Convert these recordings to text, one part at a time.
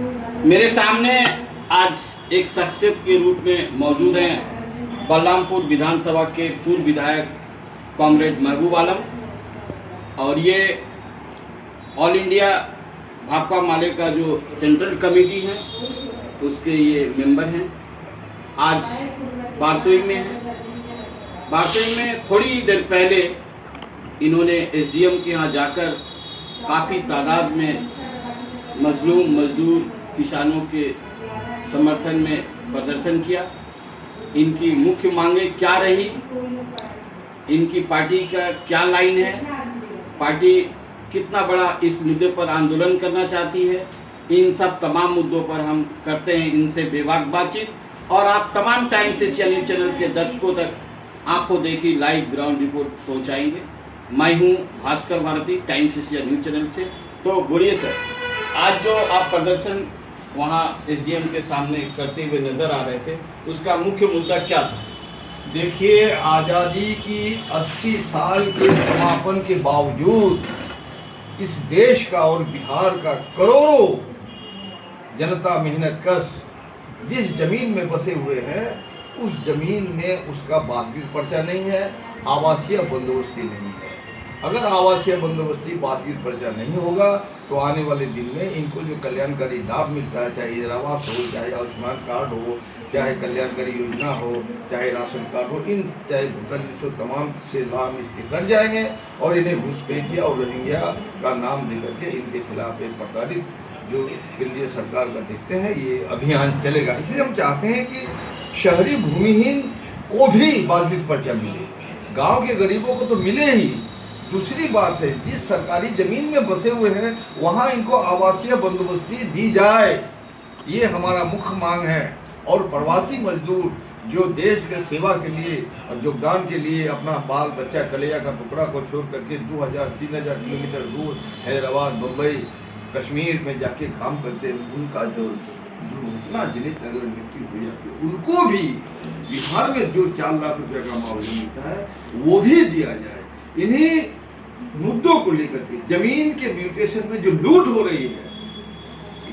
मेरे सामने आज एक शख्सियत के रूप में मौजूद हैं बलरामपुर विधानसभा के पूर्व विधायक कॉमरेड महबूब आलम और ये ऑल इंडिया भाकपा माले का जो सेंट्रल कमेटी है उसके ये मेंबर हैं। आज बारसोई में हैं। बारसोई में थोड़ी देर पहले इन्होंने एसडीएम के यहाँ जाकर काफ़ी तादाद में मजलूम मजदूर किसानों के समर्थन में प्रदर्शन किया। इनकी मुख्य मांगें क्या रही, इनकी पार्टी का क्या लाइन है, पार्टी कितना बड़ा इस मुद्दे पर आंदोलन करना चाहती है, इन सब तमाम मुद्दों पर हम करते हैं इनसे बेबाक बातचीत और आप तमाम टाइम्स एशिया न्यूज़ चैनल के दर्शकों तक आंखों देखी लाइव ग्राउंड रिपोर्ट पहुंचाएंगे। मैं हूं Bhaskar Bharti, Times Asia news channel से। तो बोलिए सर, आज जो आप प्रदर्शन वहां एसडीएम के सामने करते हुए नजर आ रहे थे, उसका मुख्य मुद्दा क्या था? देखिए, आज़ादी की 80 साल के समापन के बावजूद इस देश का और बिहार का करोड़ों जनता मेहनत कश जिस जमीन में बसे हुए हैं उस जमीन में उसका बासगीर पर्चा नहीं है, आवासीय बंदोबस्ती नहीं है। अगर आवासीय बंदोबस्ती बासगीर पर्चा नहीं होगा तो आने वाले दिन में इनको जो कल्याणकारी लाभ मिलता है, चाहे इंदिरा आवास हो, चाहे आयुष्मान कार्ड हो, चाहे कल्याणकारी योजना हो, चाहे राशन कार्ड हो, इन चाहे भूटान लिस्ट हो, तमाम से लाभ इसके कट जाएंगे और इन्हें घुसपैठिया और रोहिंग्या का नाम देकर के इनके खिलाफ एक प्रताड़ित जो केंद्रीय सरकार का देखते हैं ये अभियान चलेगा। इसलिए हम चाहते हैं कि शहरी भूमिहीन को भी बासगीर पर्चा मिले, गाँव के गरीबों को तो मिले ही। दूसरी बात है, जिस सरकारी जमीन में बसे हुए हैं वहां इनको आवासीय बंदोबस्ती दी जाए, ये हमारा मुख्य मांग है। और प्रवासी मजदूर जो देश के सेवा के लिए और योगदान के लिए अपना बाल बच्चा कलेजा का टुकड़ा को छोड़ करके 2000-3000 किलोमीटर दूर हैदराबाद, मुंबई, कश्मीर में जाके काम करते हैं, उनका जो दुर्घटना जनित अगर मृत्यु हो जाती है उनको भी बिहार में जो 4 लाख रुपये का मुआवजा मिलता है वो भी दिया जाए। इन्हीं मुद्दों को लेकर के जमीन के म्यूटेशन में जो लूट हो रही है,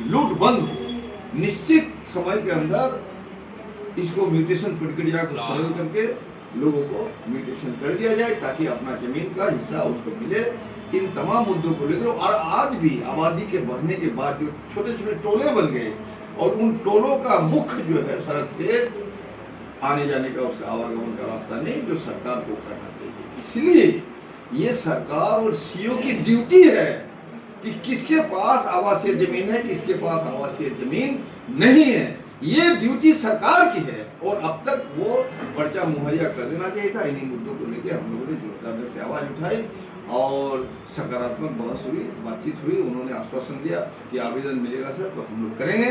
लूट बंद हो, निश्चित समय के अंदर इसको म्यूटेशन प्रक्रिया को सरल करके लोगों को म्यूटेशन कर दिया जाए ताकि अपना जमीन का हिस्सा उसको मिले। इन तमाम मुद्दों को लेकर और आज भी आबादी के बढ़ने के बाद जो छोटे छोटे टोले बन गए और उन टोलों का मुख्य जो है सड़क से आने जाने का उसका आवागमन का रास्ता नहीं, जो सरकार को करना चाहिए। इसलिए ये सरकार और सीओ की ड्यूटी है कि किसके पास आवासीय जमीन है, किसके पास आवासीय जमीन नहीं है। ये ड्यूटी सरकार की है और अब तक वो पर्चा मुहैया कर देना चाहिए था। इन्हीं मुद्दों को लेकर हम लोगों ने जोरदार से आवाज उठाई और सकारात्मक बहस हुई, बातचीत हुई। उन्होंने आश्वासन दिया कि आवेदन मिलेगा सर तो हम लोग करेंगे।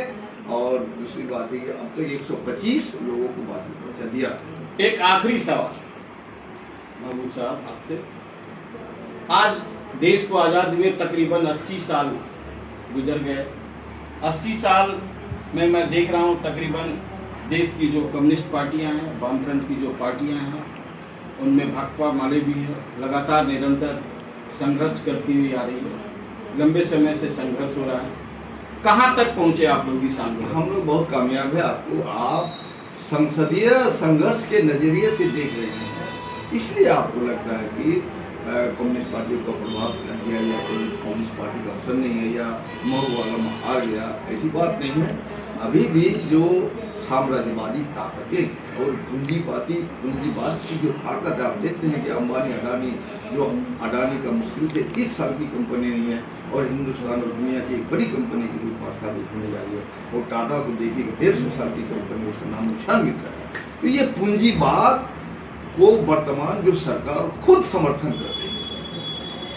और दूसरी बात है कि अब तक 125 लोगों को बासगीर पर्चा दिया। एक आखिरी सवाल महबूब साहब आपसे, आज देश को आज़ाद हुए तकरीबन 80 साल गुजर गए। 80 साल में मैं देख रहा हूँ तकरीबन देश की जो कम्युनिस्ट पार्टियां हैं, वामफ्रंट की जो पार्टियां हैं, उनमें भाकपा माले भी है, लगातार निरंतर संघर्ष करती हुई आ रही है। लंबे समय से संघर्ष हो रहा है। कहाँ तक पहुँचे आप लोग इस आंदोलन? हम लोग बहुत कामयाब है। आप संसदीय संघर्ष के नजरिए से देख रहे हैं, इसलिए आपको लगता है कि कम्युनिस्ट पार्टी का प्रभाव कर दिया या कोई कम्युनिस्ट पार्टी का असर नहीं है या महबूब आलम हार गया, ऐसी बात नहीं है। अभी भी जो साम्राज्यवादी ताकतें और पूंजीवाद की जो ताकत है, आप देखते हैं कि अंबानी अडानी का मुश्किल से 30 साल की कंपनी नहीं है और हिंदुस्तान और दुनिया की एक बड़ी कंपनी के रूप में साबित होने जा रही है। और टाटा को देखिए 150 साल की कंपनी, उसका नाम निशान मिल रहा है। तो ये पूंजीवाद को वर्तमान जो सरकार खुद समर्थन कर रही है,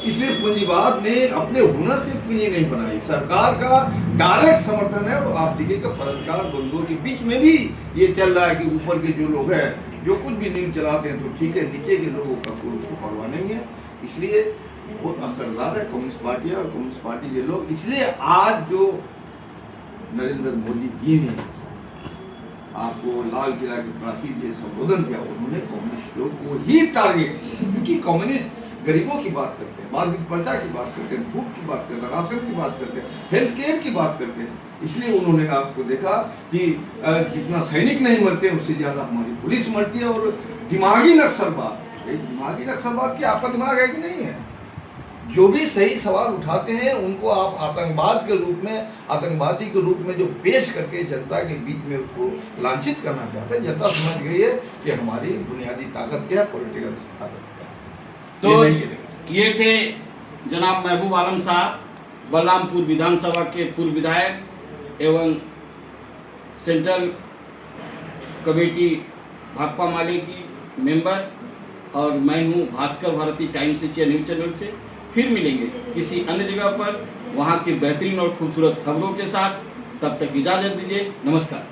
इसलिए पूंजीवाद ने अपने हुनर से पूंजी नहीं बनाई, सरकार का डायरेक्ट समर्थन है। और आप देखिए कि पत्रकार बंधुओं के बीच में भी ये चल रहा है कि ऊपर के जो लोग हैं जो कुछ भी न्यूज चलाते हैं तो ठीक है, नीचे के लोगों का कोई उसको परवाह नहीं है। इसलिए बहुत असरदार है कम्युनिस्ट पार्टियाँ और कम्युनिस्ट पार्टी के लोग। इसलिए आज जो नरेंद्र मोदी जी ने आपको लाल किला के प्राचीर से संबोधन किया, उन्होंने कम्युनिस्टों को ही टारगेट किया, क्योंकि कम्युनिस्ट गरीबों की बात करते हैं, बाधित प्रजा की बात करते हैं, भूख की बात करते हैं, राशन की बात करते हैं, हेल्थ केयर की बात करते हैं। इसलिए उन्होंने आपको देखा कि जितना सैनिक नहीं मरते उससे ज़्यादा हमारी पुलिस मरती है। और दिमागी नक्सलवाद, दिमागी नक्सलवाद की आपका दिमाग है कि नहीं है? जो भी सही सवाल उठाते हैं उनको आप आतंकवाद के रूप में, आतंकवादी के रूप में जो पेश करके जनता के बीच में उसको लांछित करना चाहते हैं। जनता समझ गई है कि हमारी बुनियादी ताकत क्या है, पॉलिटिकल ताकत क्या है। तो ये थे जनाब महबूब आलम साहब, बलरामपुर विधानसभा के पूर्व विधायक एवं सेंट्रल कमेटी भाकपा माले की मेंबर, और मैं हूँ Bhaskar Bharti Times Asia news channel से। फिर मिलेंगे किसी अन्य जगह पर वहाँ की बेहतरीन और खूबसूरत खबरों के साथ। तब तक इजाज़त दीजिए, नमस्कार।